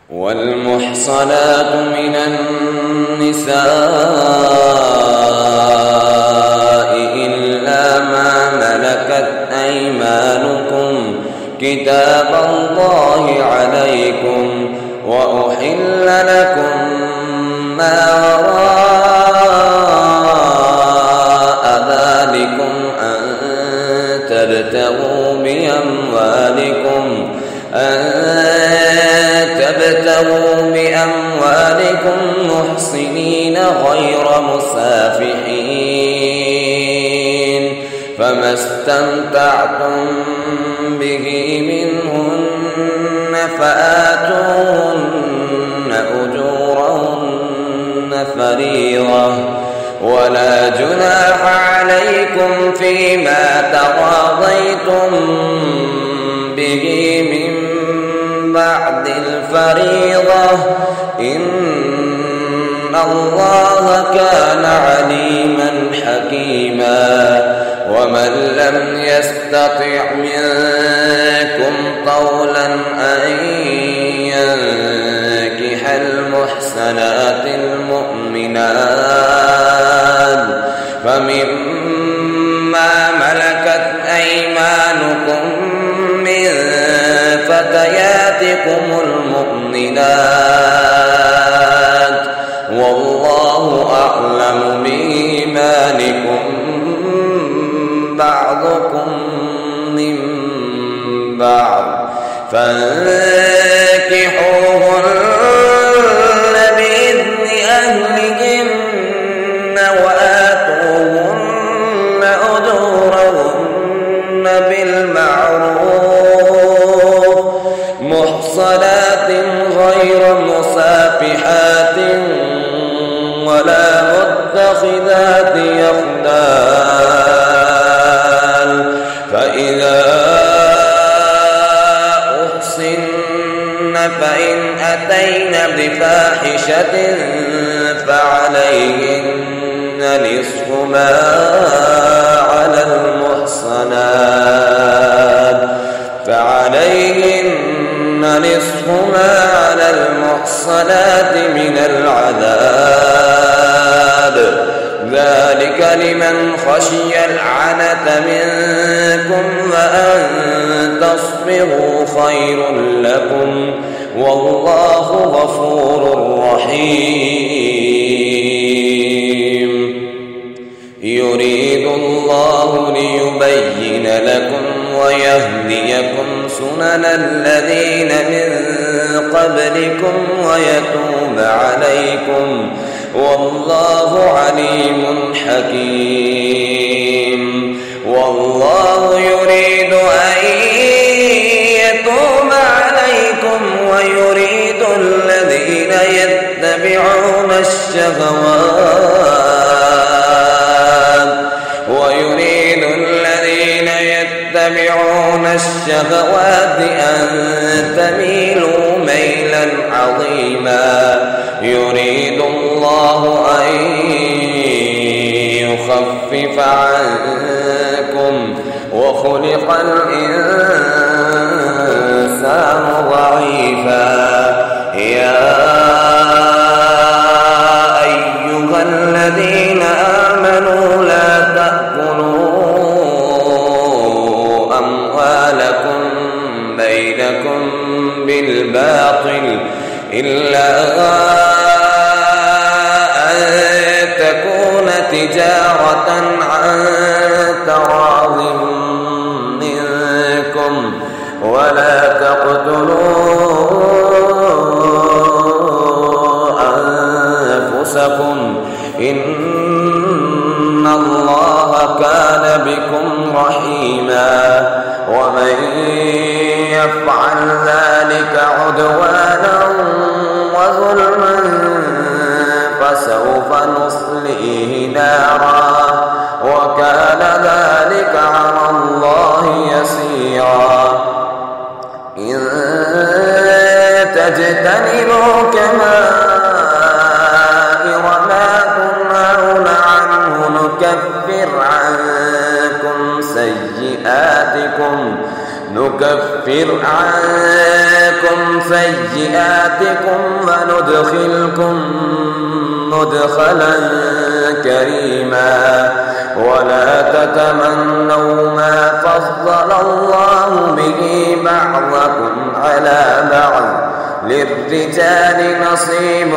والمحصنات من النساء إلا ما ملكت أيمانكم كتاب الله عليكم، وأحل لكم ما وراء ذلكم أن تبتغوا بأموالكم محصنين غير مسافحين، فما استمتعتم به منهن فآتوهن أجورهن فريضة، ولا جناح عليكم فيما تراضيتم به من بعد الفريضة، إن الله كان عليما حكيما. ومن لم يستطع منكم طولا أن ينكح المحصنات المؤمنات فمما ملكت أيمانكم من فتياتكم المؤمنات، والله أعلم بإيمانكم بعضكم من بعض، فانكحوهن بإذن أهلهن وآتوهن أجورهن بالمعروف محصنات غير مسافحات ولا متخذات أخدان، فإذا أحصن فإن أتين بفاحشة فعليهن نصف ما على المحصنات من العذاب، ذلك لمن خشي العنة منكم، وأن تصبروا خير لكم، والله غفور رحيم. يريد الله ليبين لكم ويهديكم سنن الذين من قبلكم ويتوب عليكم، والله عليم حكيم. والله يريد أن يتوب عليكم ويريد الذين يتبعون الشهوات أن تميلوا ميلا عظيما. يريد الله أن يخفف عنكم، وخلق الإنسان ضعيفا. يا أيها الذين آمنوا لا تأكلوا أموالكم بينكم بالباطل إلا أن تكون تجارة عن تراض منكم، ولا تقتلوا أنفسكم، إن الله كان بكم رحيما. ومن يفعل ذلك عدوانا وظلما فسوف نصليه نارا، وكان ذلك على الله يسيرا. إن تجتنبوا كبائر ما تنهون عنه نكفر عنكم سيئاتكم نكفر عنكم سيئاتكم وندخلكم مدخلا كريما ولا تتمنوا ما فضل الله به بعضكم على بعض للرجال نصيب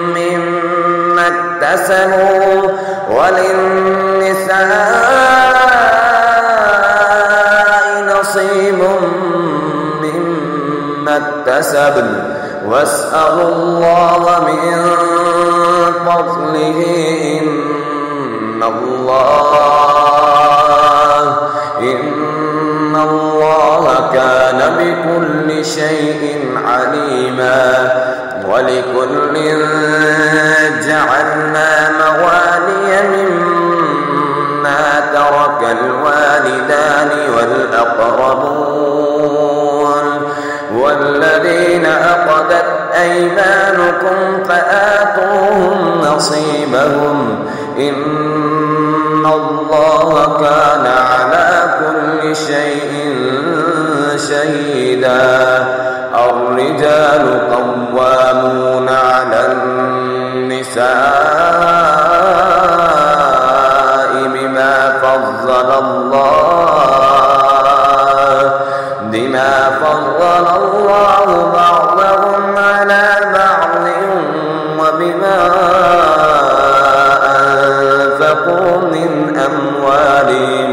مما اكتسبوا وللنساء نصيب مما اكتسبن واسألوا الله من فضله إن الله كان بكل شيء عليما ولكل جعلنا موالي مما ترك الوالدان والأقربون والذين عقدت أيمانكم فآتوهم نصيبهم إن الله كان على كل شيء شهيدا الرجال قوامون على النساء بما فضل الله بعضهم على بعض وبما أنفقوا من أموالهم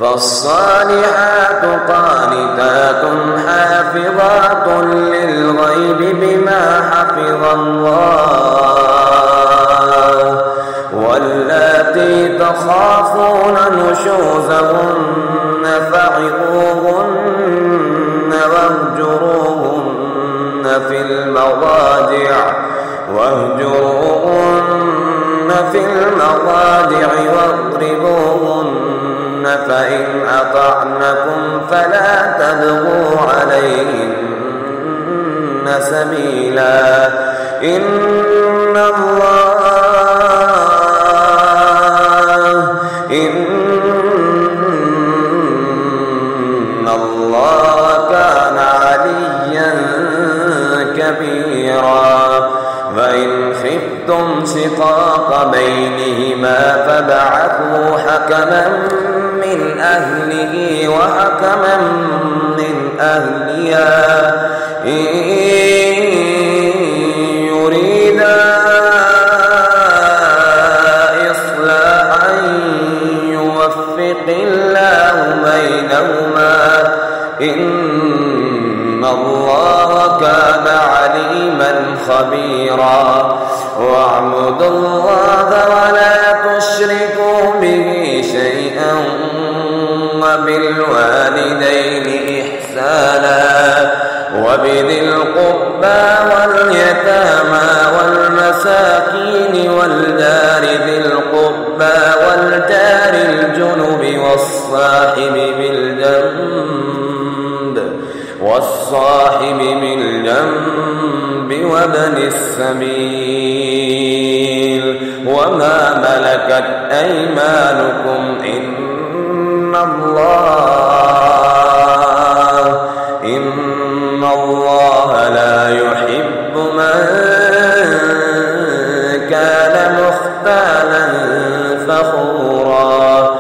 فالصالحات قانتات حافظات للغيب بما حفظ الله واللاتي تخافون نشوزهن فعظوهن واهجروهن في المضاجع واضربوهن فإن أطعنكم فلا تبغوا عليهن سبيلا إن الله كان عليا كبيرا وإن خفتم شقاق بينهما فبعثوا حكما من أهله وحكما من أهلها إن يريدا إصلاحا يوفق الله بينهما إن الله كان عليما خبيرا واعبدوا الله ولا تشركوا به شيئا وبالوالدين إحسانا وبذي القربى واليتامى والمساكين والجار ذي القربى والجار الجنب والصاحب بالجنب وابن السبيل وما ملكت أيمانكم إن الله لا يحب من كان مختالا فخورا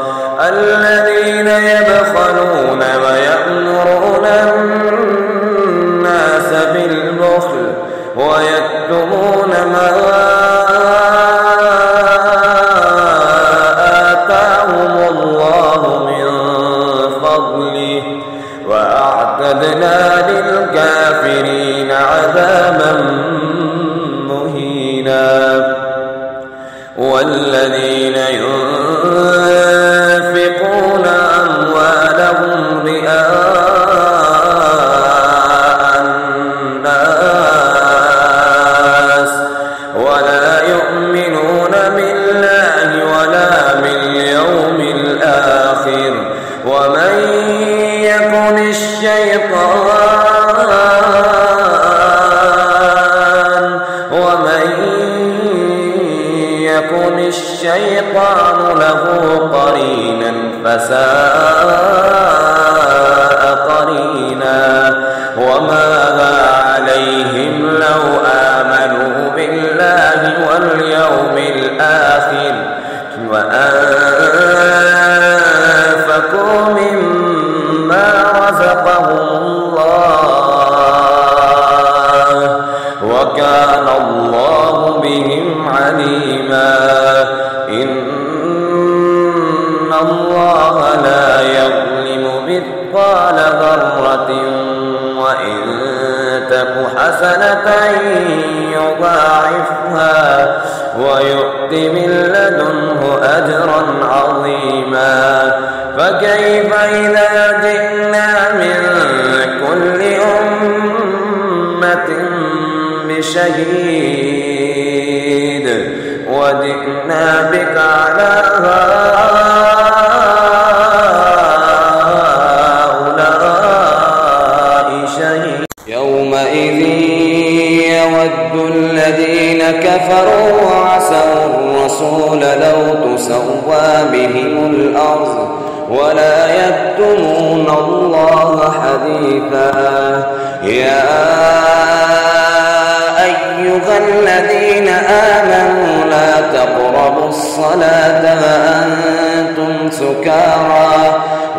الذين يبخلون ويأمرون الناس بالبخل ويكتمون ما آتاهم الله من فضله وأعتدنا للكافرين عذابا مهينا والذين ينفقون أموالهم رئاء الناس ولا يؤمنون بالله ولا باليوم الآخر ومن يكن الشيطان له تك حسنة يضاعفها ويؤت من لدنه أجرا عظيما. فكيف إذا جئنا من كل أمة بشهيد وجئنا بك على هؤلاء شهيدا. يومئذ يود الذين كفروا وعصوا الرسول لو تسوى بهم الأرض ولا يكتمون الله حديثا. يا أيها الذين آمنوا لا تقربوا الصلاة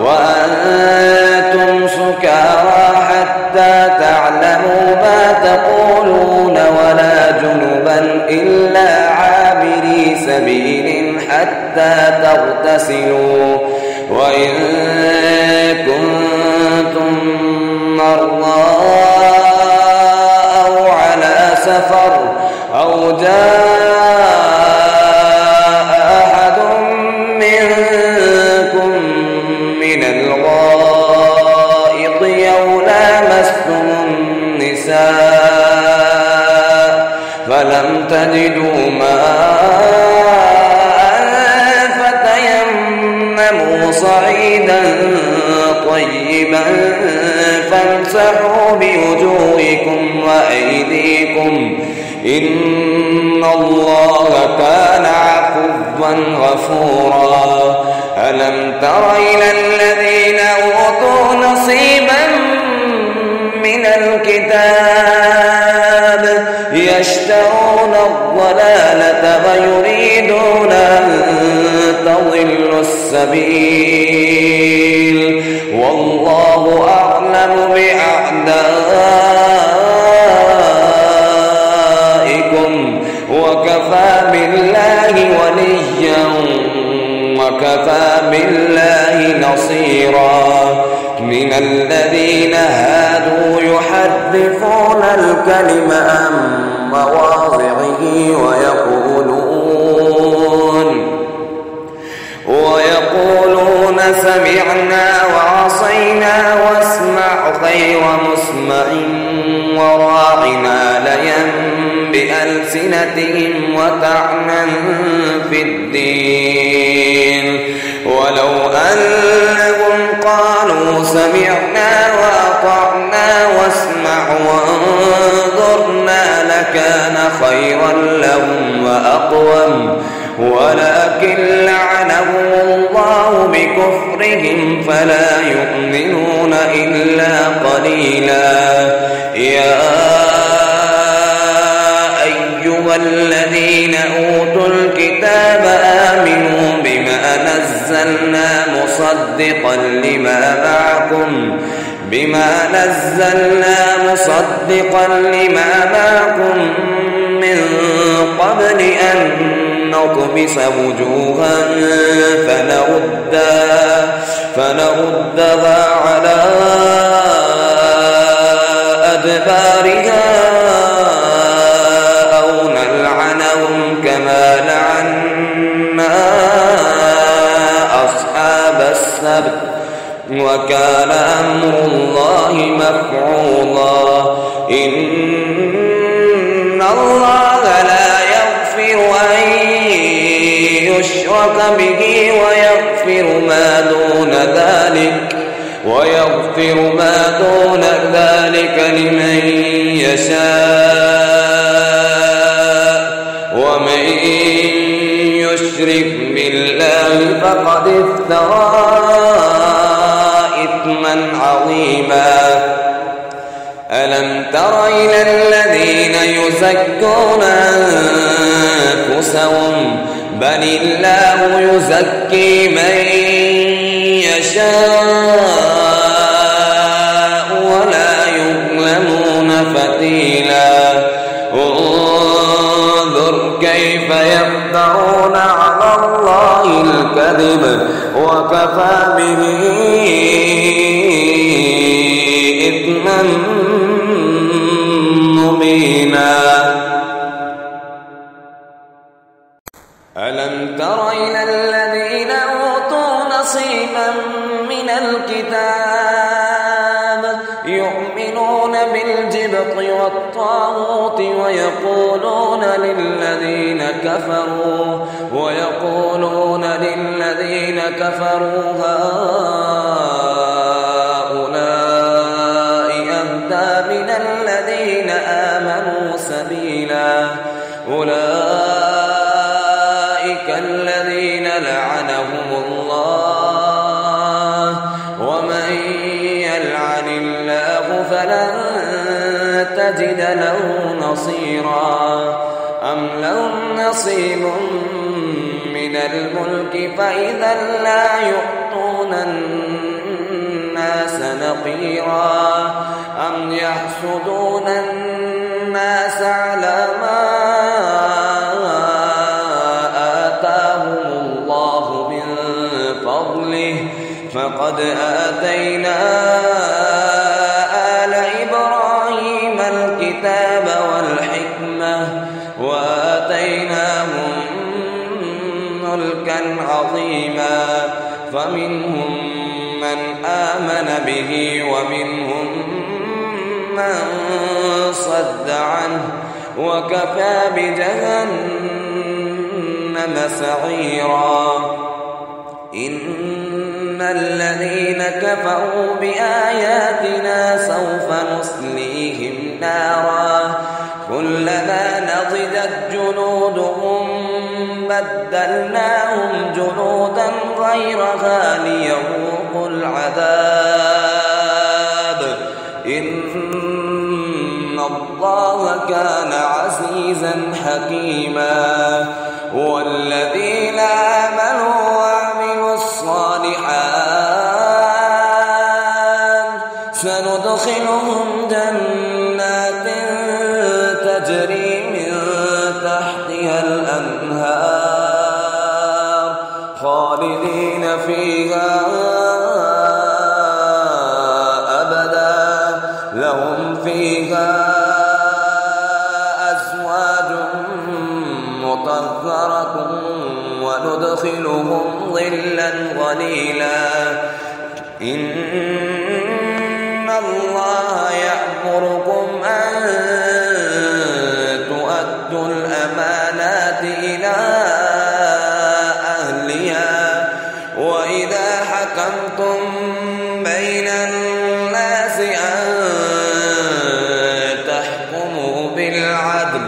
وأنتم سكارى حتى تعلموا ما تقولون ولا جنبا إلا عابري سبيل حتى تغتسلوا وإن كنتم مرضى أو على سفر أو جاء أحد منكم من الغائط أو لامستم النساء فلم تجدوا ماء فتيمموا صعيدا طيبا فامسحوا بوجوهكم وأيديكم إن الله كان عفوا غفورا. ألم تر إلى الذين أوتوا نصيبا من الكتاب يشترون الضلالة ويريدون أن تضلوا السبيل والله أعلم بأعدائكم وكفى بالله وليا وكفى بالله نصيرا. من الذين هادوا يحرفون الكلم عن مواضعه ويقولون سمعنا وعصينا واسمع غير مسمع وراعنا ليا بألسنتهم وطعنا في الدين ولو أنهم قالوا سمعنا وأطعنا واسمع وانظرنا لكان خيرا لهم وأقوم ولكن لعنهم الله بكفرهم فلا يؤمنون إلا قليلا. يا أيها الذين أوتوا الكتاب آمنوا بما نزلنا مصدقا لما معكم من قبل أن نطمس وجوها فنردها على أدبارها أو نلعنهم كما لعنا أصحاب السبت وكان أمر الله مفعولا. إن الله لا يغفر أن يشرك به ويغفر ما دون ذلك لمن يشاء ومن يشرك بالله فقد افترى إثما عظيما. ألم تر إلى الذين يزكون أنفسهم بل الله يزكي من يشاء ولا يظلمون فتيلا. انظر كيف يفترون على الله الكذب وكفى به إثما الجبت والطاغوت ويقولون للذين كفروا هؤلاء أهدى من الذين آمنوا سبيلا أولئك الذين لعنهم الله ومن يلعن الله فلن تجد له نصيرا أم لهم نصيب من الملك فإذا لا يؤتون الناس نقيرا أم يحسدون الناس على ما آتاهم الله من فضله فقد آتينا آل إبراهيم الكتاب والحكمة وآتيناهم ملكا عظيما فمنهم من آمن به ومنهم من صد عنه وكفى بجهنم سعيرا إن الذين كفروا بآياتنا سوف نصليهم نارا كلما نضجت جلودهم بدلناهم جلودا غيرها ليذوقوا العذاب إن الله كان عزيزا حكيما والذين آمنوا وعملوا الصالحات سندخلهم جنات تجري من تحتها الأنهار خالدين فيها أبدا لهم فيها أزواج مطهرة وندخلهم ظلا ظليلا إن الله يأمركم أن تؤدوا الأمانات إلى أهلها وإذا حكمتم بين الناس أن تحكموا بالعدل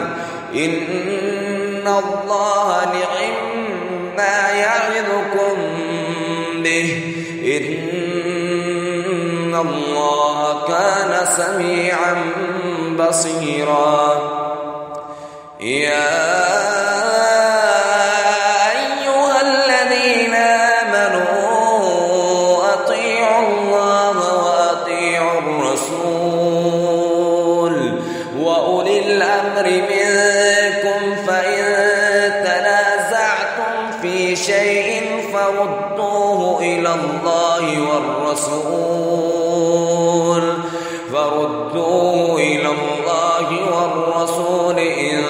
إن الله نعم ما يعظكم به إن الله كان سميعا بصيرا يا أيها الذين آمنوا أطيعوا الله وأطيعوا الرسول وأولي الأمر منكم فإن تنازعتم في شيء فردوه إلى الله والرسول إن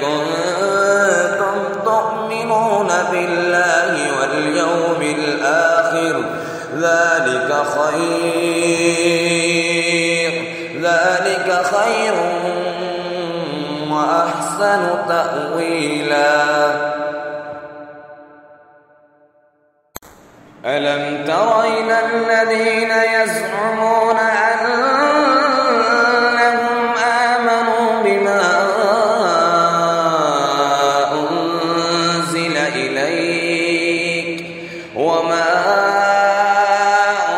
كنتم تؤمنون بالله واليوم الآخر ذلك خير وأحسن تأويلا ألم تر إلى الذين يزعمون أنهم آمنوا بما أنزل إليك وما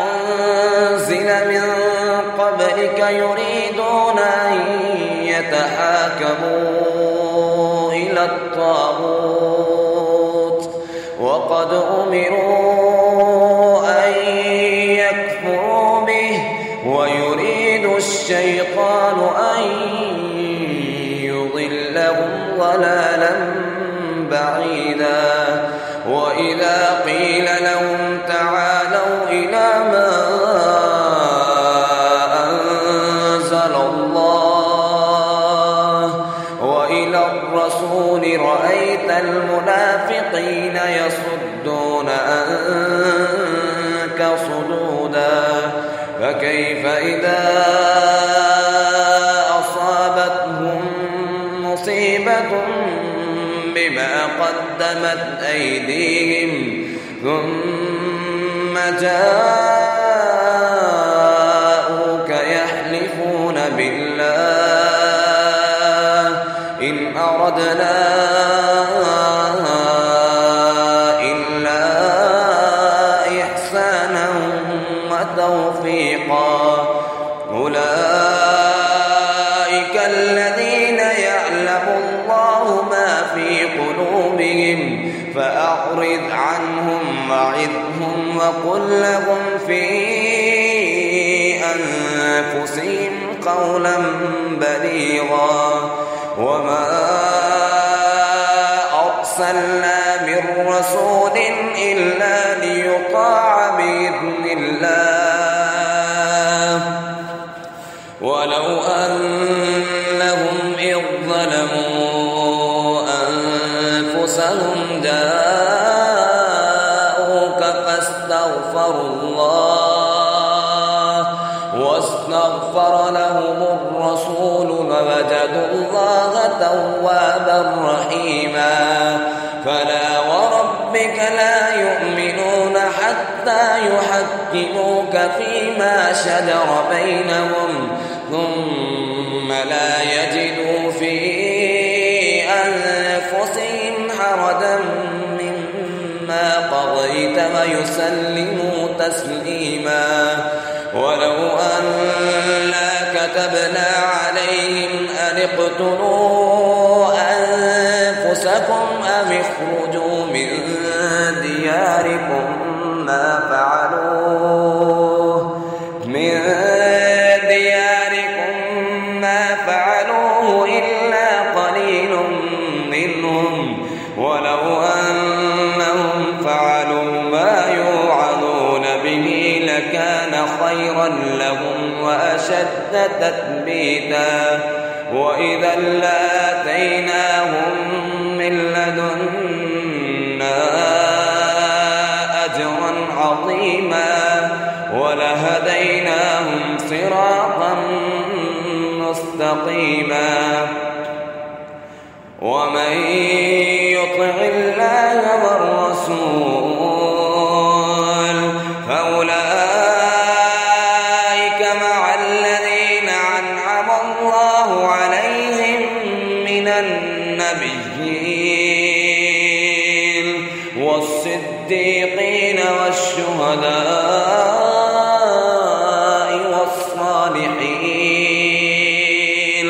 أنزل من قبلك يريدون أن يتحاكموا إلى الطاغوت وقد أمروا أن يكفروا به ويريد الشيطان أن يضلهم ضلالا بعيدا وإذا قيل لهم تعالوا إلى ما أنزل الله وإلى الرسول رأيت المنافقين يصدون عنك صدودا فكيف إذا طائفة بما قدمت أيديهم ثم جاءوك يحلفون بالله إن أردنا إلا إحسانا وتوفيقا أولئك الذين يعلم الله ما في قلوبهم فأعرض عنهم وعظهم وقل لهم في أنفسهم قولا بليغا وما أرسلنا من رسول إلا ليطاع بإذن الله ولو أنهم إذ ظلموا أنفسهم جاءوك فاستغفروا الله واستغفر لهم الرسول لوجدوا الله توابا رحيما فلا وربك لا يؤمنون حتى يحكموك فيما شجر بينهم ثم لا يجدوا في أنفسهم حرجا مما قضيت ويسلموا تسليما ولو أنا كتبنا عليهم أن اقتلوا أنفسكم أم اخرجوا من دياركم ما فعلوه إلا قليل منهم ولو أنهم فعلوا ما يوعظون به لكان خيرا لهم وأشد تثبيتا وإذا لآتيناهم من لدنا أجرا عظيما ولهديناهم صراطا مستقيما ومن يطع الله والرسول فأولئك مع الذين أنعم الله عليهم من النبيين والصديقين والشهداء والصالحين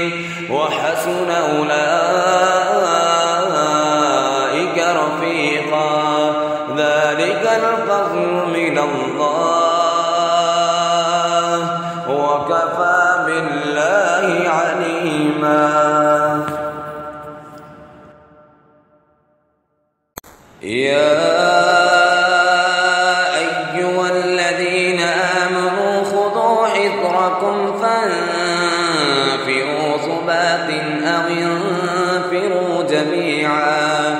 وحسن أولئك رفيقا ذلك الفضل من الله وكفى بالله عليما يا أيها الذين آمنوا خذوا حذركم فانفروا ثبات أو انفروا جميعا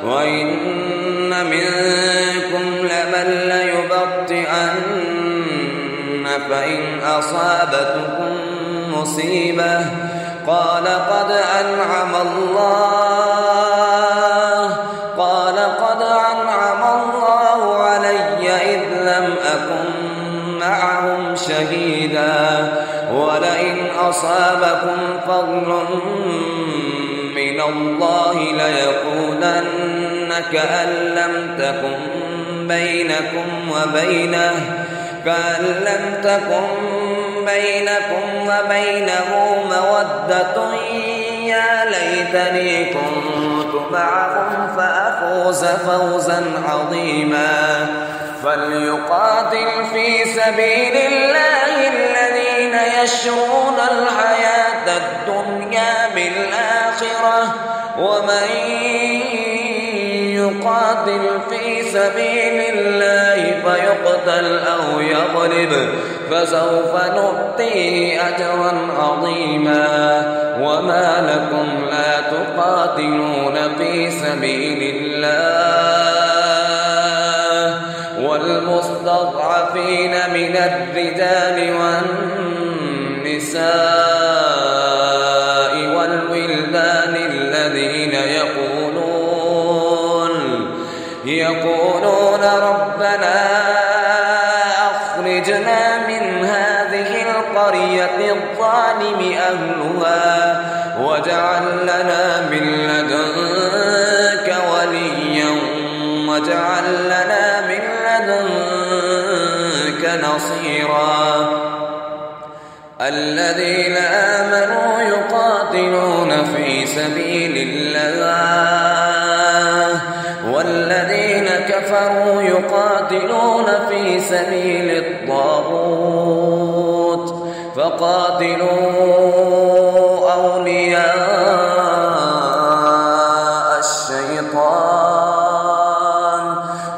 وإن منكم لمن ليبطئن فإن أصابتكم مصيبة قال قد أنعم الله علي إذ لم أكن معهم شهيدا ولئن أصابكم فضل من الله ليقولن كأن لم تكن بينكم وبينه مودة يا ليتني كنت معهم فأفوز فوزا عظيما فليقاتل في سبيل الله الذين يشرون الحياة الدنيا بالآخرة ومن يقاتل في سبيل الله فيقتل أو يغلب فسوف نؤتيه أجرا عظيما وما لكم لا تقاتلون في سبيل الله والمستضعفين من الرجال والنساء والولدان الذين يقولون ربنا أخرجنا من هذه القرية الظالم أهلها واجعل لنا من لدنك وليا واجعل لنا من لدنك نصيرا. الذين آمنوا يقاتلون في سبيل الله والذين كفروا يقاتلون في سبيل الطاغوت فقاتلوا أولياء الشيطان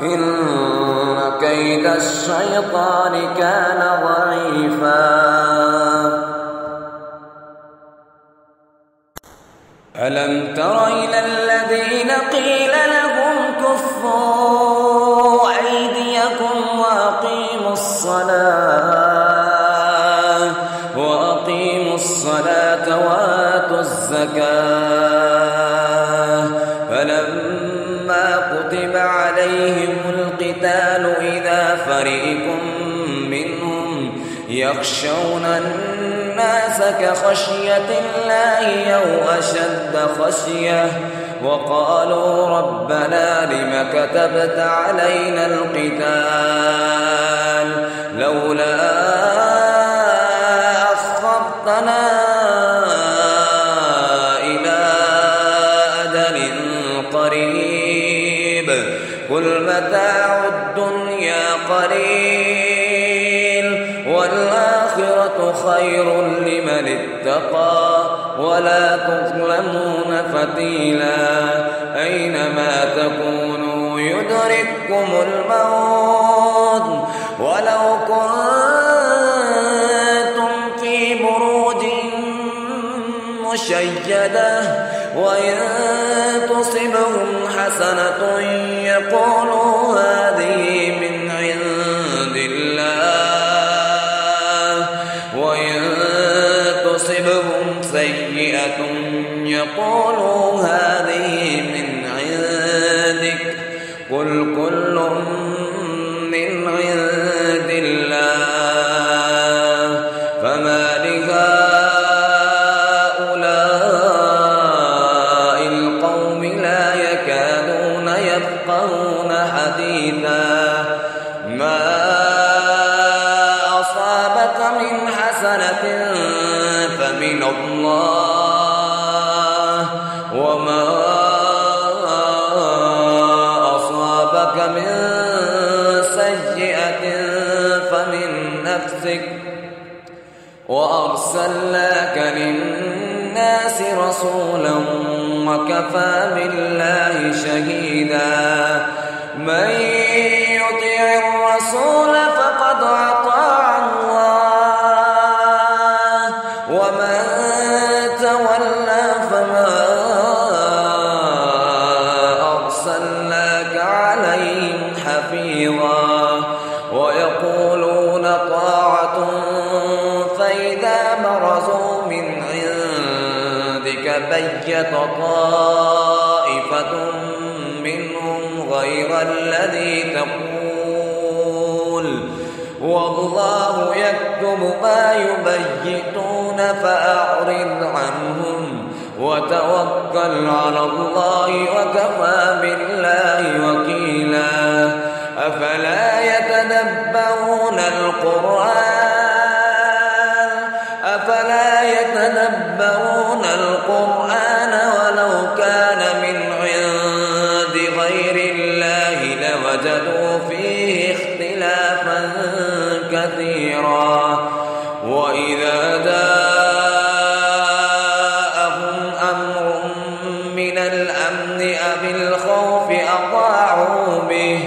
إن كيد الشيطان كان ضعيفا. ألم تر إلى الذين قيل لهم كفوا أيديكم وأقيموا الصلاة وآتوا الزكاة فلما كتب عليهم القتال إذا فريق منهم يخشون الناس كخشية الله أو أشد خشية وقالوا ربنا لم كتبت علينا القتال لولا أخرتنا إلى أجل قريب قل متاع الدنيا قليل والآخرة خير لمن اتقى ولا تظلمون فتيلا أينما تكونوا يدرككم الموت ولو كنتم في بروج مشيدة وإن تصبهم حسنة يقولوا هذه من عند الله وإن تصبهم سيئة يقولوا هذه من عندك قل كل من عند الله فما لهؤلاء القوم لا يكادون يفقهون حديثا ما أصابك من حسنة فمن الله وما أصابك من سيئة فمن نفسك وأرسلناك للناس رسولا وكفى بالله شهيدا من يطع الرسول فقد أطاع الله ومن تولى فما أرسلناك عليهم حفيظا ويقولون طاعة فإذا برزوا من عندك بيت طائفة منهم غير الذي تقول والله يكتب ما يبيتون فأعرض عنهم وتوكل على الله وكفى بالله وكيلا أفلا يتدبرون القرآن ولو كان من عند غير الله لوجدوا فيه اختلافا كثيرا وإذا جاءهم أمر من الأمن أو الخوف أطاعوا به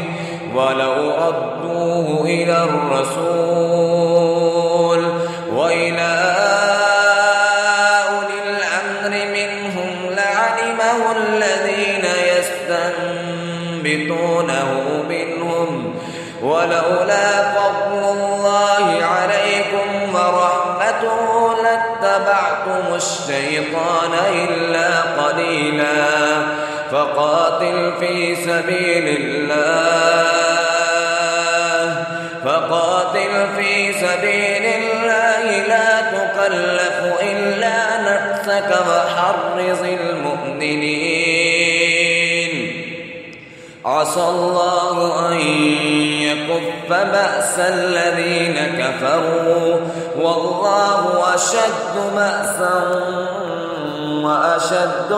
ولو ردوه إلى الرسول وإلى أولي الأمر منهم لعلمه الذين يستنبطونه منهم ولولا فضل الله عليكم ورحمته لاتبعتم اتبعتم الشيطان إلا قليلا فقاتل في سبيل الله لا تكلف إلا نفسك وحرض المؤمنين عسى الله أن يكف بأس الذين كفروا والله أشد بأسا وأشد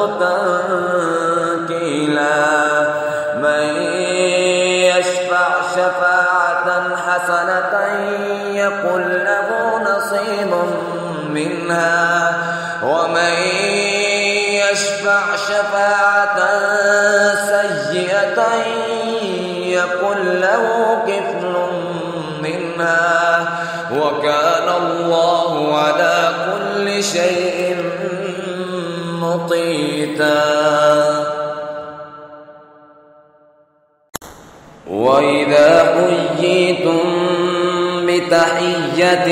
تنكيلا من يشفع شفاعة حسنة يكن له نصيب منها ومن يشفع شفاعة سيئة يكن له كفل منها وكان الله على كل شيء مقيتا. وإذا حييتم بتحية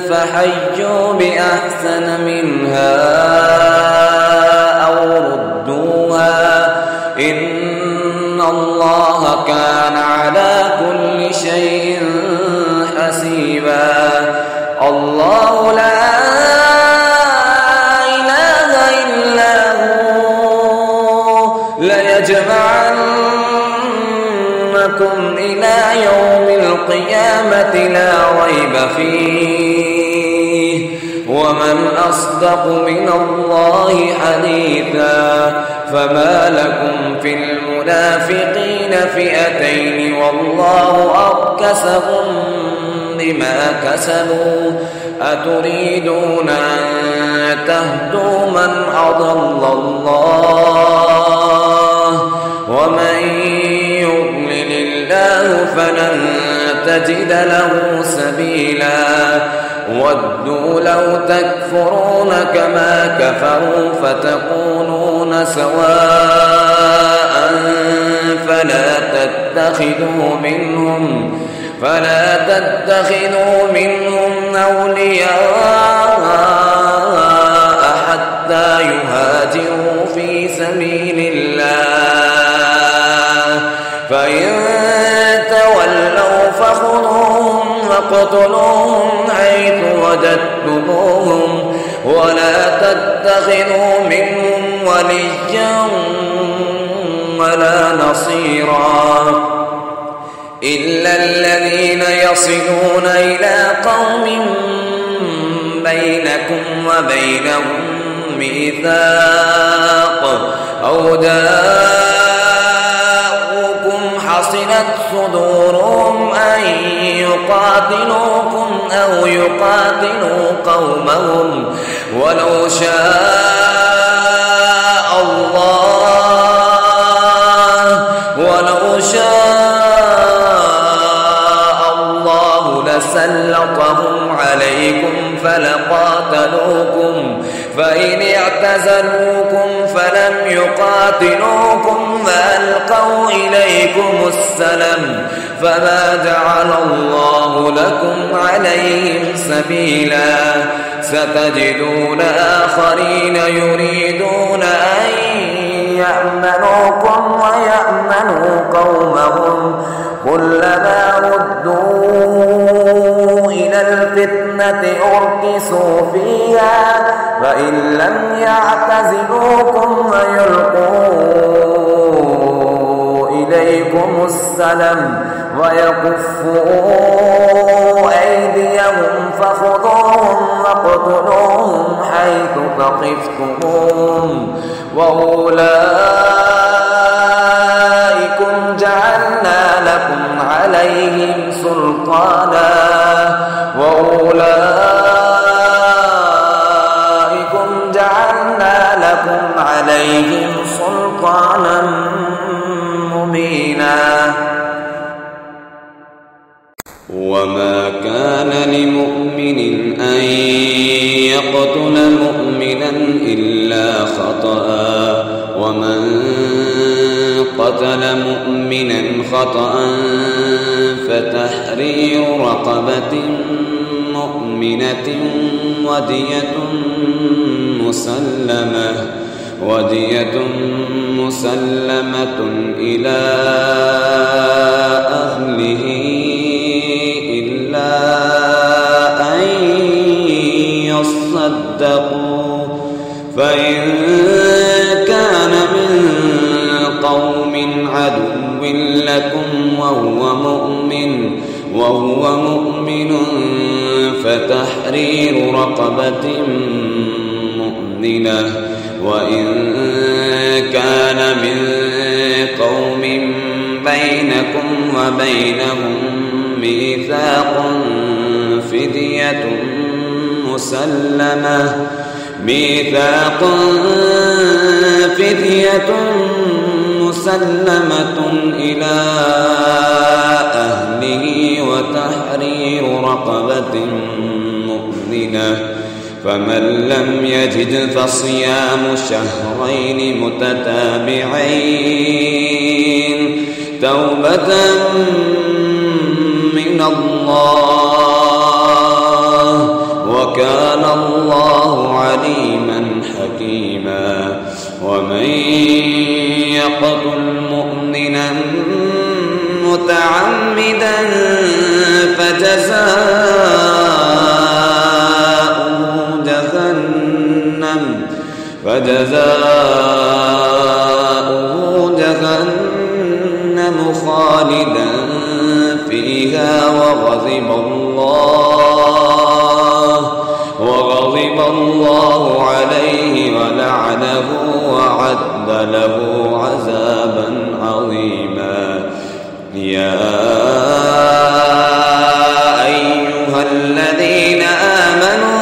فحيوا بأحسن منها أو ردوها إن الله كان على كل شيء حسيبا. الله لا إله إلا هو ليجمعنكم إلى يوم القيامة لا ريب فيه ومن أصدق من الله حديثا. فما لكم في المنافقين فئتين والله أركسهم بما كسبوا أتريدون أن تهدوا من أضل الله ومن يضلل الله فلن تجد له سبيلا. ودوا لو تكفرون كما كفروا فتكونون سواء فلا تتخذوا منهم أولياء حتى يهاجروا في سبيل الله فإن تولوا فخذوهم واقتلوهم حيث وجدتموهم ولا تتخذوا منهم وليا ولا نصيرا إلا الذين يصلون إلى قوم بينكم وبينهم ميثاق أو جاءوكم حصنت صدورهم أن يقاتلوكم أو يقاتلوا قومهم ولو شاء الله لسلطهم عليكم فلقاتلوكم فإن اعتزلوكم فلم يقاتلوكم وألقوا إليكم السلم فما جعل الله لكم عليهم سبيلا. ستجدون آخرين يريدون أن يأمنوكم ويأمنوا قومهم كلما ردوا إلى الفتنة أركسوا فيها فإن لم يعتزلوكم ويلقوا إليكم السلم ويكفوا أيديهم فخذوهم واقتلوهم حيث ثقفتموهم وأولئكم جعلنا لكم عليهم سلطانا مبينا. وما كان لمؤمن أن يقتل مؤمنا إلا خطأ ومن قتل مؤمنا خطأ فتحرير رقبة مؤمنة ودية مسلمة إلى أهله إلا أن يصدقوا فإن كان من قوم عدو لكم وهو مؤمن فتحرير رقبة مؤمنة وإن كان من قوم بينكم وبينهم ميثاق فدية مسلمة إلى أهله وتحرير رقبة مؤمنة فمن لم يجد فصيام شهرين متتابعين توبة من الله وكان الله عليما حكيما ومن يقتل مؤمنا متعمدا فجزاؤه جهنم خالدا فيها وغضب الله عليه ولعنه وأعد له عذابا عظيما يا أيها الذين آمنوا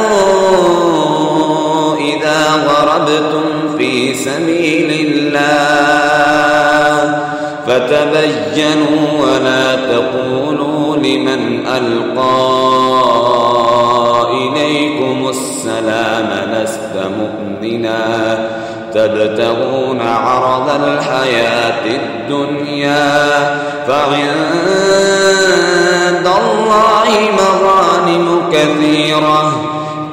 إذا ضربتم في سبيل الله فتبينوا ولا تقولوا لمن ألقى إليكم السلام لست مؤمنا تبتغون عرض الحياة الدنيا فعند الله مغانم كثيرة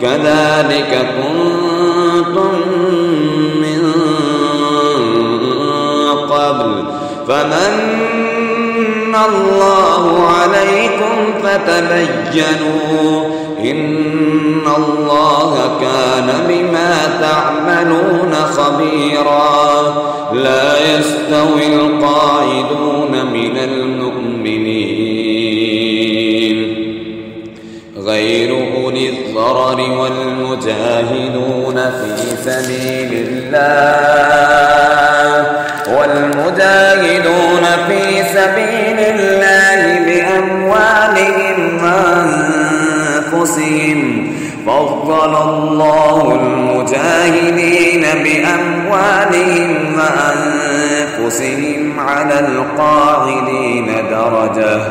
كذلك كنتم من قبل فمن الله عليكم فتبينوا إن الله كان بما تعملون خبيرا لا يستوي القاعدون من المؤمنين غير أولي الضرر والمجاهدون في سبيل الله بأموالهم وأنفسهم فضل الله المجاهدين بأموالهم وأنفسهم على القاعدين درجة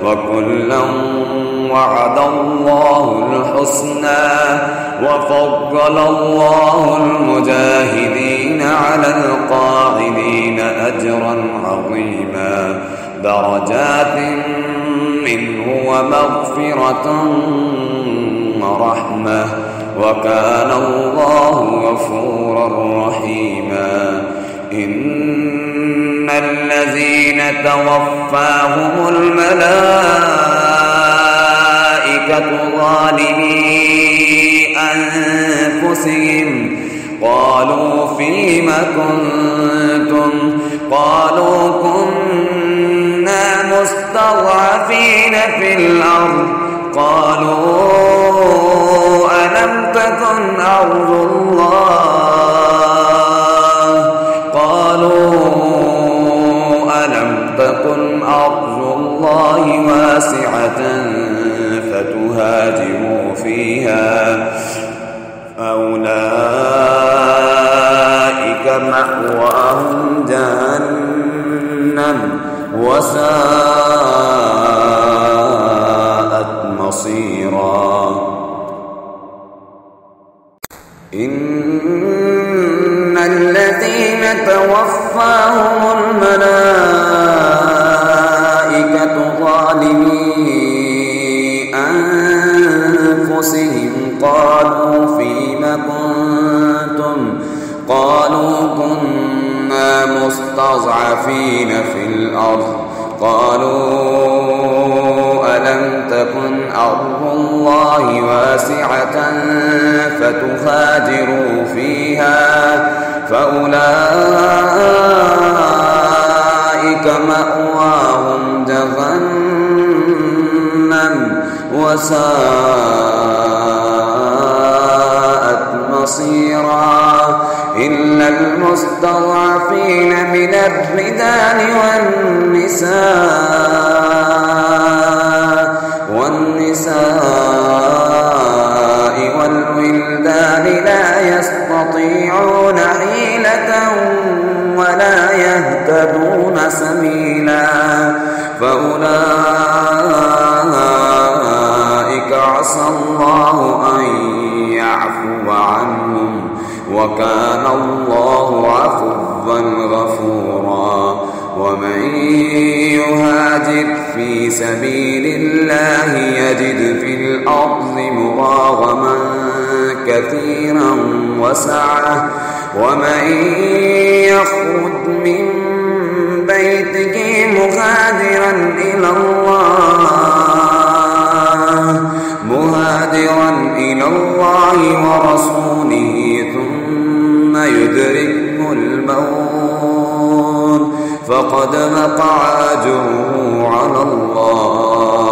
وكلا وعد الله الحسنى وفضل الله المجاهدين على القاعدين أجرا عظيما درجات منه ومغفرة ورحمة وكان الله غفورا رحيما إن الذين توفاهم الملائكة ظالمي أنفسهم قالوا فيم كنتم قالوا كنا مستضعفين في الأرض قالوا ألم تكن أرض الله واسعة فتهاجروا فيها فأولئك مأواهم جهنم وساءت مصيرا إن الذين توفاهم الملائكة ظالمي قالوا فيم كنتم قالوا كنا مستضعفين في الأرض قالوا ألم تكن أرض الله واسعة فتهاجروا فيها فأولئك مأواهم جهنم وساءت مصيرا إلا المستضعفين من الرجال والنساء والولدان لا يستطيعون حيلة ولا يهتدون سبيلا فأولئك عسى الله أن يعفو عنهم وكان الله عفوا غفورا ومن يهاجر في سبيل الله يجد في الأرض مراغما كثيرا وسعة ومن يخرج من بيته مهاجرا إلى الله ورسوله ثم يدركه الموت فقد وقع أجره على الله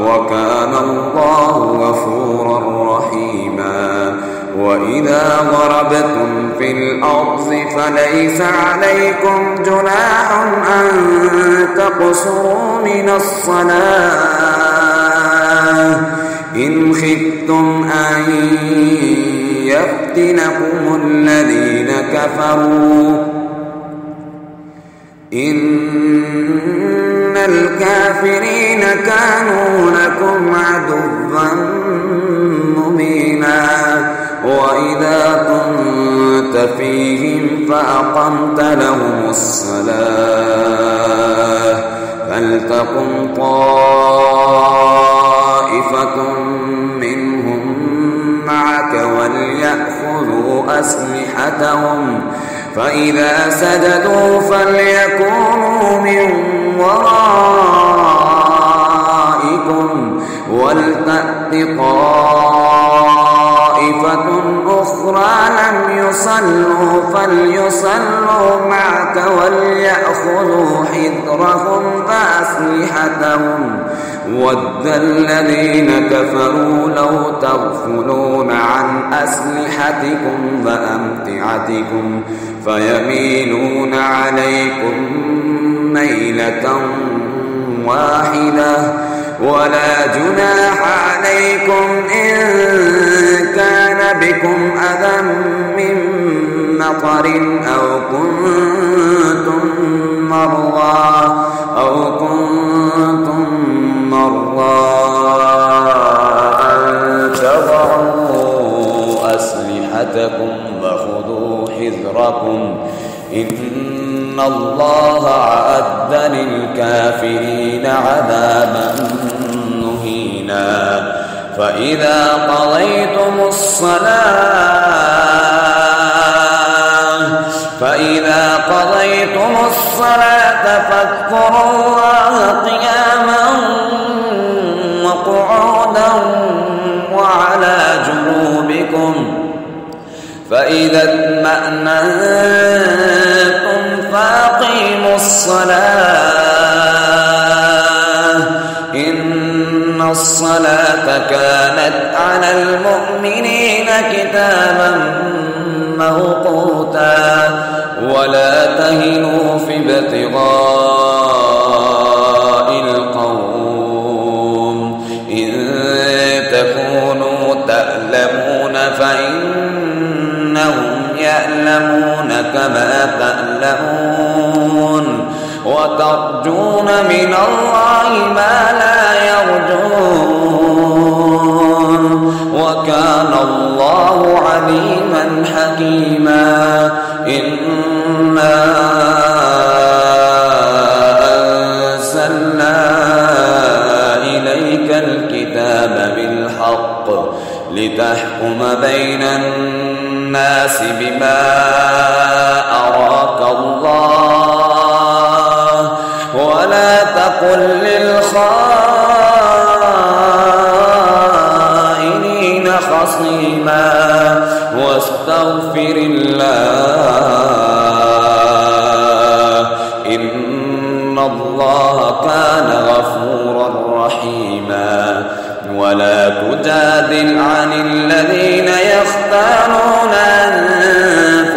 وكان الله غفورا رحيما وإذا ضربتم في الأرض فليس عليكم جناح أن تقصروا من الصلاة إن خفتم أن يفتنكم الذين كفروا إن الكافرين كانوا لكم عدوا مبينا وإذا كنت فيهم فأقمت لهم الصلاة فلتقم طائفة منهم معك وليأخذوا أسلحتهم فإذا سجدوا فليكونوا من ورائكم ولتأت طائفة أخرى لم يصلوا فليصلوا معك وليأخذوا حذرهم وأسلحتهم ود الذين كفروا لو تغفلون عن أسلحتكم وأمتعتكم فيميلون عليكم ميلة واحدة ولا جناح عليكم إن كان بكم أذى من مطر أو كنتم مرضى أن تضعوا أسلحتكم وخذوا حذركم إن الله أعد للكافرين عذابا مهينا فإذا قضيتم الصلاة فاذكروا الله قياما وقعودا وعلى جنوبكم فإذا اطمأننتم فأقيموا الصلاة إن الصلاة كانت على المؤمنين كتابا موقوتا ولا تهنوا في ابتغاء القوم إن تكونوا تألمون فإنهم يألمون كما تألمون وترجون من الله ما لا يرجون وكان الله عليما حكيما إنا أنزلنا إليك الكتاب بالحق الناس بما أراك الله ولا تكن للخائنين خصيما واستغفر الله إن الله كان غفورا رحيما ولا تجادل عن الذين يختانون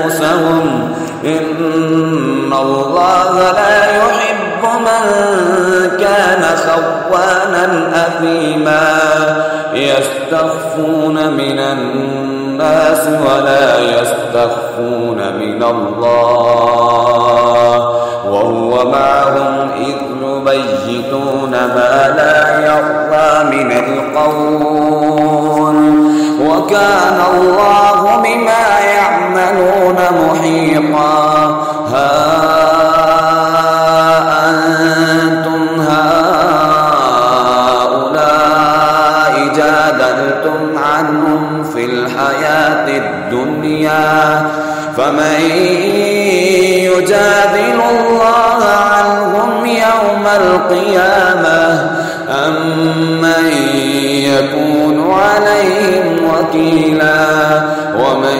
أنفسهم إن الله لا يحب من كان خوانا أثيما يستخفون من الناس ولا يستخفون من الله وهو معهم إذ يبيتون ما لا يرضى من القول وكان الله بما يعملون محيطا ها أنتم هؤلاء جادلتم عنهم في الحياة الدنيا فمن يجادل الله عنهم يوم القيامة أم من يكون عليهم وكيلا ومن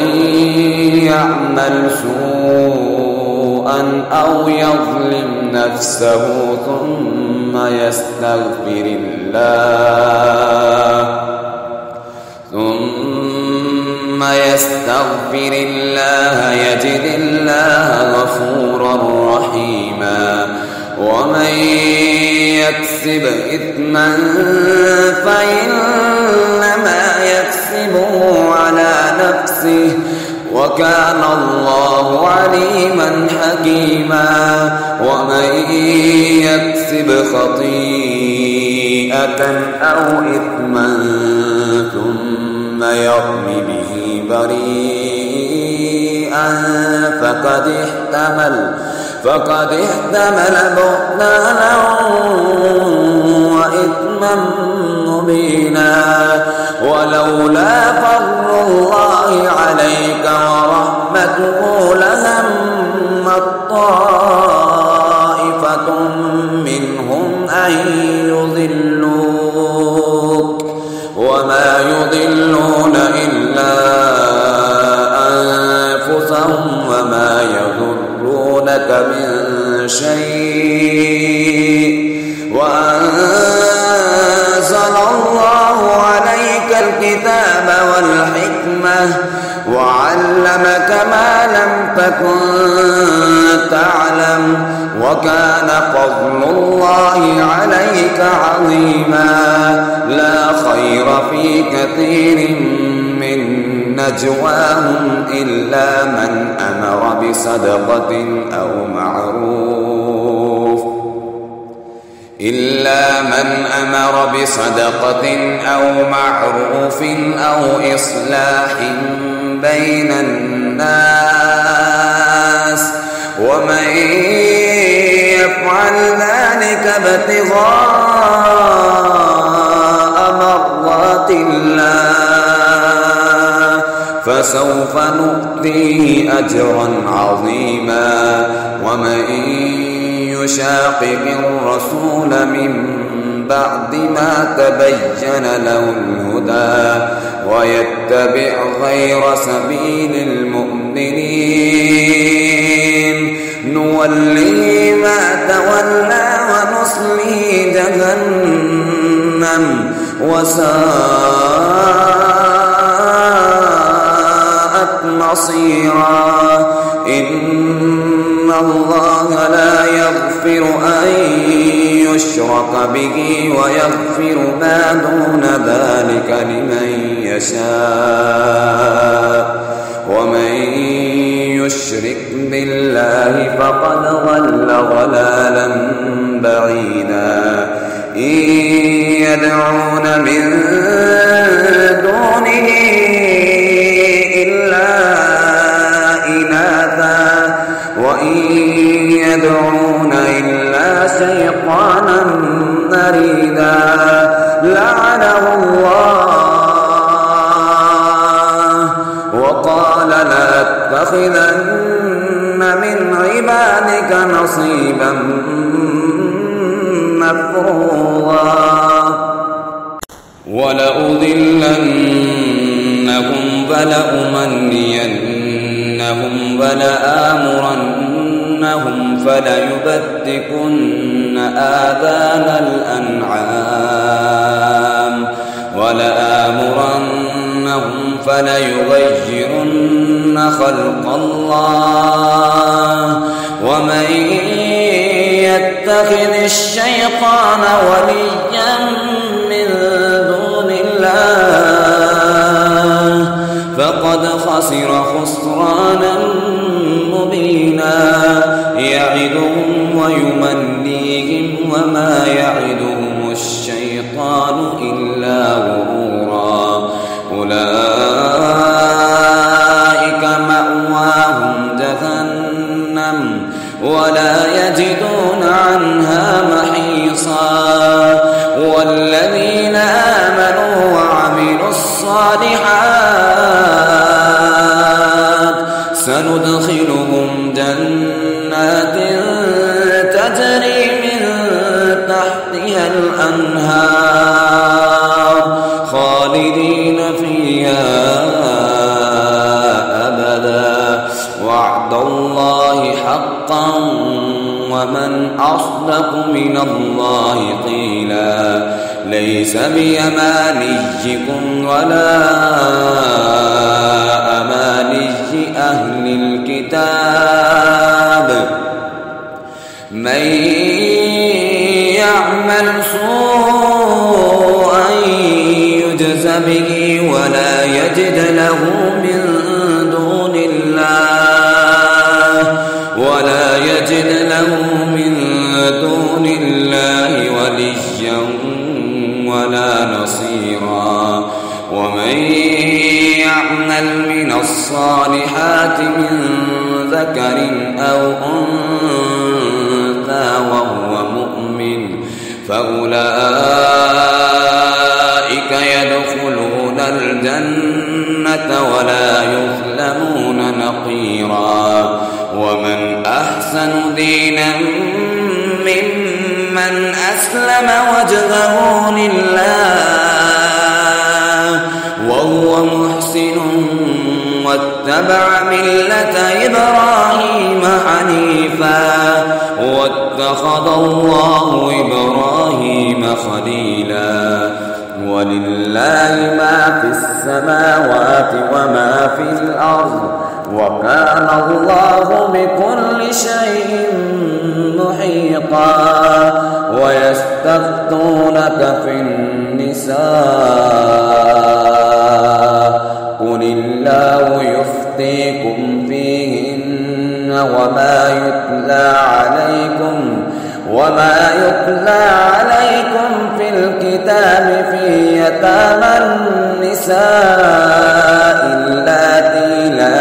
يعمل سوءا أو يظلم نفسه ثم يستغفر الله يجد الله غفورا رحيما ومن يكسب إثما فإنما يكسبه على نفسه وكان الله عليما حكيما ومن يكسب خطيئة أو إثما ثم يرم به بريئا فقد احتمل بهتانا وإثما مبينا ولولا فضل الله عليك ورحمته لهمت طائفة منهم أن يضلوك وما يضلون إلا أنفسهم وما يضرونك من شيء وأنزل الله عليك الكتاب والحكمة وعلمك ما لم تكن تعلم وكان فضل الله عليك عظيما لا خير في كثير من نجواهم إلا من أمر بصدقة أو معروف أو إصلاح بين الناس ومن يفعل ذلك ابتغاء مرضات الله فسوف نؤتيه أجرا عظيما ومن يشاقق الرسول من بعد ما تبين له الهدى ويتبع غير سبيل المؤمنين نوله ما تولى ونصله جهنم وساءت مصيرا إن الله لا يغفر أن يشرك به ويغفر ما دون ذلك لمن يشاء ومن يشرك بالله فقد ضل ضلالا بعيدا إن يدعون من دونه إلا إناثا وإن يدعون إلا شيطانا مريدا لعنه الله وقال لأتخذن من عبادك نصيبا مفروضا ولأضلنهم فلأمنينهم ولآمرنهم فليبتكن آذان الأنعام ولآمرنهم فليغيرن خلق الله ومن يتخذ الشيطان وليا من دون الله فقد خسر خسرانا مبينا يعدهم ويمنيهم وما يعدهم الشيطان إلا غرورا أولئك مأواهم جهنم ولا يجدون عنها محيصا والذين آمنوا وعملوا الصالحات سندخلهم جنات تجري من تحتها الأنهار خالدين فيها أبدا وعد الله حقا ومن أصدق من الله قيلا ليس بأمانيكم ولا أماني أهل الكتاب من يعمل سوءا يجز به ولا يجد له من دون الله وليا ولا نصيرا ومن يعمل من الصالحات من ذكر أو أنثى وهو مؤمن فأولئك يدخلون الجنة ولا يظلمون نقيرا ومن أحسن دينا ممن أسلم وجهه لله وهو محسن واتبع ملة إبراهيم حنيفا واتخذ الله إبراهيم خليلا ولله ما في السماوات وما في الأرض وكان الله بكل شيء محيطا ويستفتونك في النساء قل الله يفتيكم فيهن وما يتلى عليكم في الكتاب في يتامى النساء اللاتي لا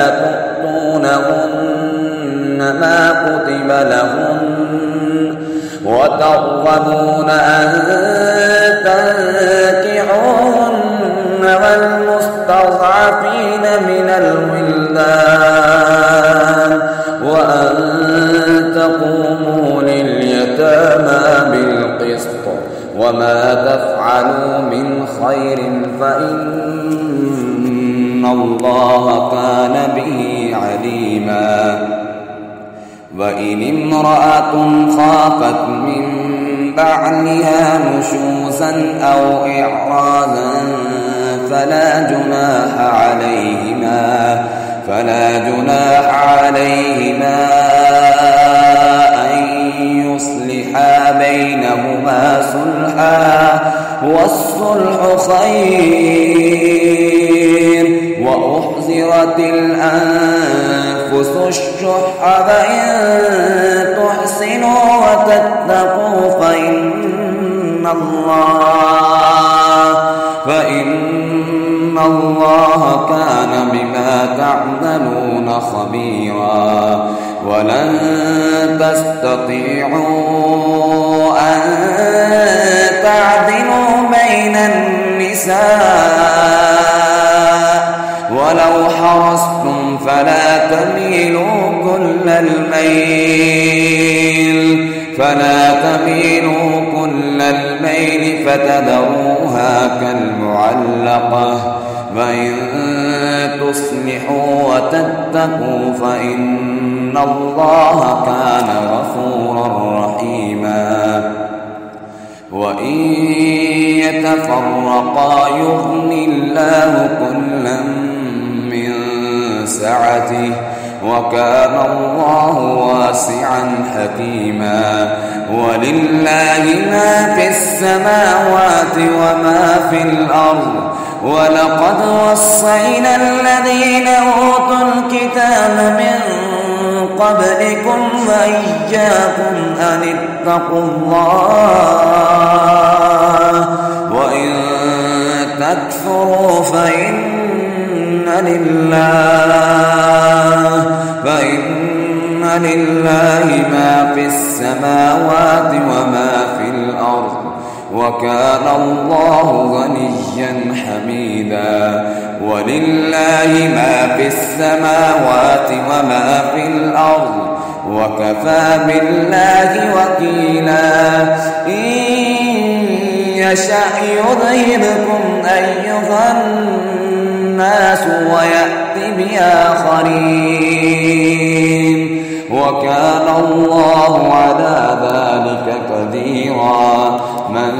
تؤتونهن ما كتب لهن وترغبون أن تنكحوهن والمستضعفين من الولدان وأن تقوموا لليتامى بالقسط وما تفعلوا من خير فإن الله كان به عليما وإن امرأة خافت من بعلها نشوزا أو إعراضا فلا جناح عليهما أن يصلحا بينهما صلحا والصلح خير وأحضرت الأنفس الشح فإن تحسنوا وتتقوا فإن الله كان بما تعملون خبيرا ولن تستطيعوا أن تعدلوا بين النساء ولو حرصتم فلا تميلوا كل الميل فتذروها كالمعلقة فإن تصلحوا وتتقوا فإن الله كان غفورا رحيما وإن يتفرقا يغني الله كلا من سعته وكان الله واسعا حكيما ولله ما في السماوات وما في الأرض ولقد وصينا الذين أوتوا الكتاب من قبلكم وإياكم أن اتقوا الله وإن تكفروا فإن لله ما في السماوات وما في الأرض وكان الله غنيا حميدا ولله ما في السماوات وما في الأرض وكفى بالله وكيلا إن يشأ يذهبكم أيها الناس ويأتي بآخرين وكان الله على ذلك قديرا من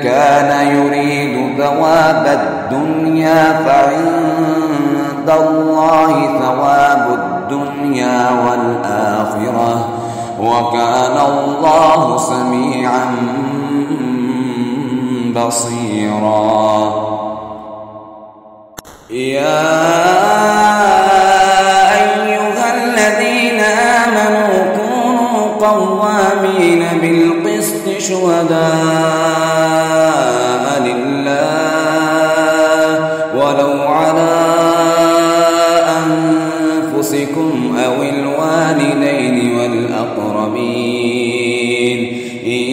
كان يريد ثواب الدنيا فعند الله ثواب الدنيا والآخرة وكان الله سميعا بصيرا يا أيها الذين آمنوا كونوا قوامين بالقسط شهداء لله ولو على أنفسكم أو الوالدين والأقربين إن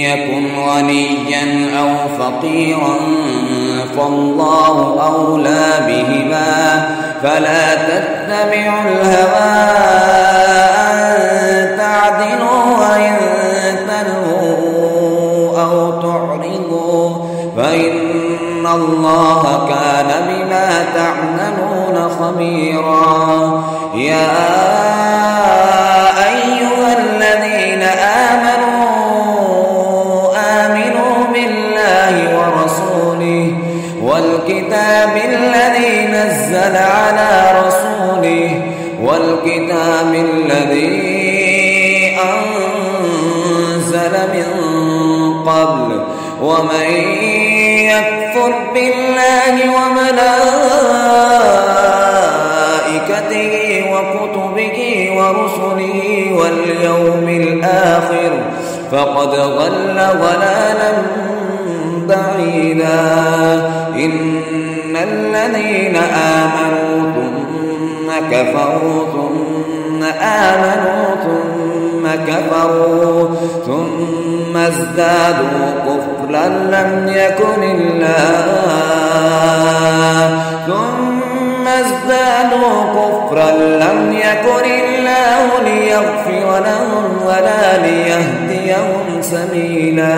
يكن غنيا أو فقيرا فالله أولى بهما فلا تتبعوا الهوى أن تعدلوا وإن تلووا أو تعرضوا فإن الله كان بما تعملون خبيرا يا أيها الذين آمنوا بالله ورسوله والكتاب الذي نزل على رسوله والكتاب الذي أنزل من قبل ومن يكفر بالله وملائكته وكتبه ورسله واليوم الآخر فقد ضل ضلالا بعيدا إن الذين آمنوا ثم كفروا ثم آمنوا ثم كفروا ثم ازدادوا كفرا لم يكن الله ليغفر لهم ولا ليهديهم سبيلا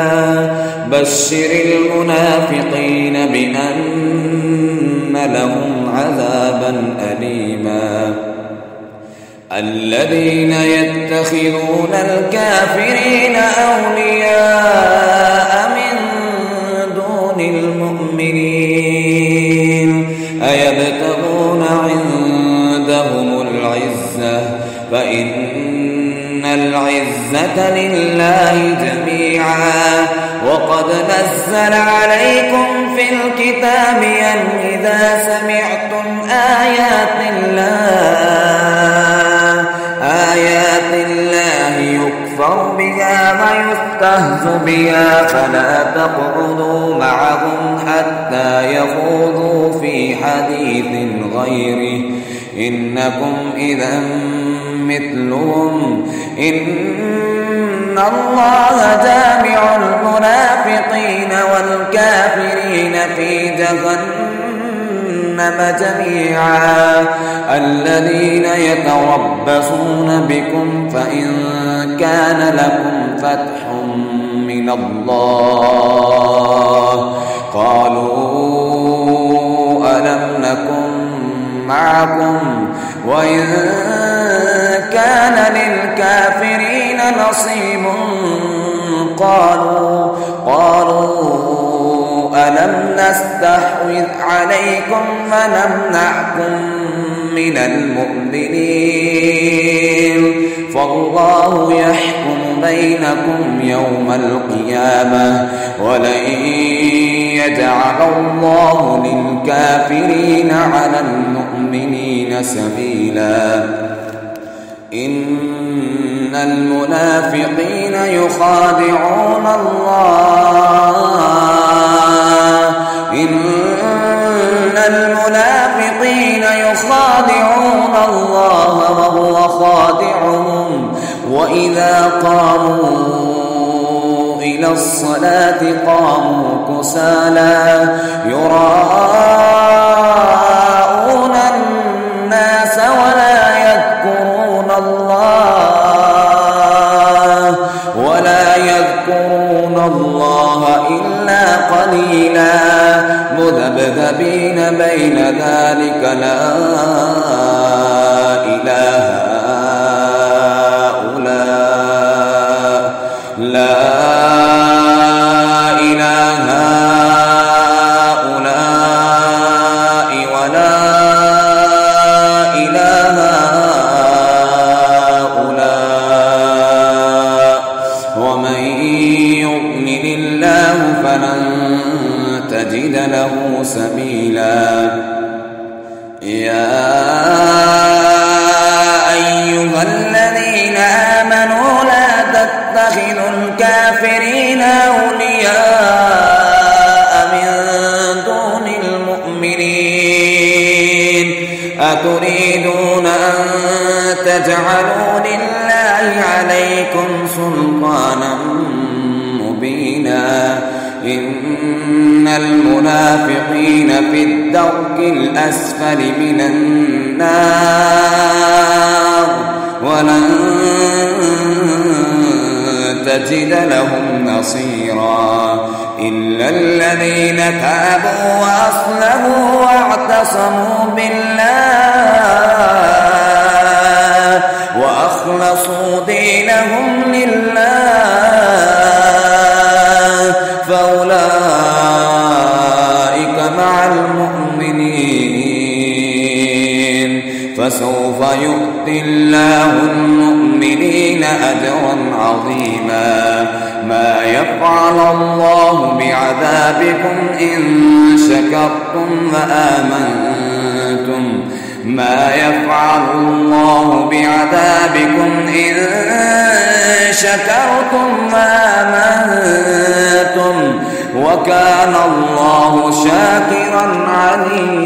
بشر المنافقين بأن لهم عذابا أليما الذين يتخذون الكافرين أولياء من دون المؤمنين أيبتغون عندهم العزة فإن العزة لله جميعا وقد نزل عليكم في الكتاب أن إذا سمعتم آيات الله يكفر بها ويستهزأ بها فلا تقعدوا معهم حتى يخوضوا في حديث غيره إنكم إذا مثلهم إن الله جامع المنافقين والكافرين في جهنم جميعا الذين يتربصون بكم فإن كان لكم فتح من الله قالوا ألم نكن معكم وإن كان للكافرين نصيب قالوا ألم نستحوذ عليكم ونمنعكم من المؤمنين فالله يحكم بينكم يوم القيامة ولن يجعل الله للكافرين على المؤمنين سبيلا إن المنافقين يخادعون الله وهو خادعهم وإذا قاموا إلى الصلاة قاموا كسالى يراءون الناس ولا يذكرون الله إلا قليلا مذبذبين بين ذلك لا إله هؤلاء ولا إله هؤلاء ومن يضلل الله فلن تجد له سبيلا يا أيها الذين آمنوا لا تتخذوا الكافرين أولياء من دون المؤمنين أتريدون أن تجعلوا لله عليكم سلطانا مبينا إن المنافقين في الدرك الأسفل من النار ولن تجد لهم نصيرا إلا الذين تابوا وأصلحوا واعتصموا بالله وأخلصوا دينهم لله فأولئك مع المؤمنين فسوف يؤتي الله المؤمنين أجرا عظيما ما يفعل الله بعذابكم إن شكرتم وآمنتم ما يفعل الله بعذابكم إن شكرتم وآمنتم وكان الله شاكرا عليما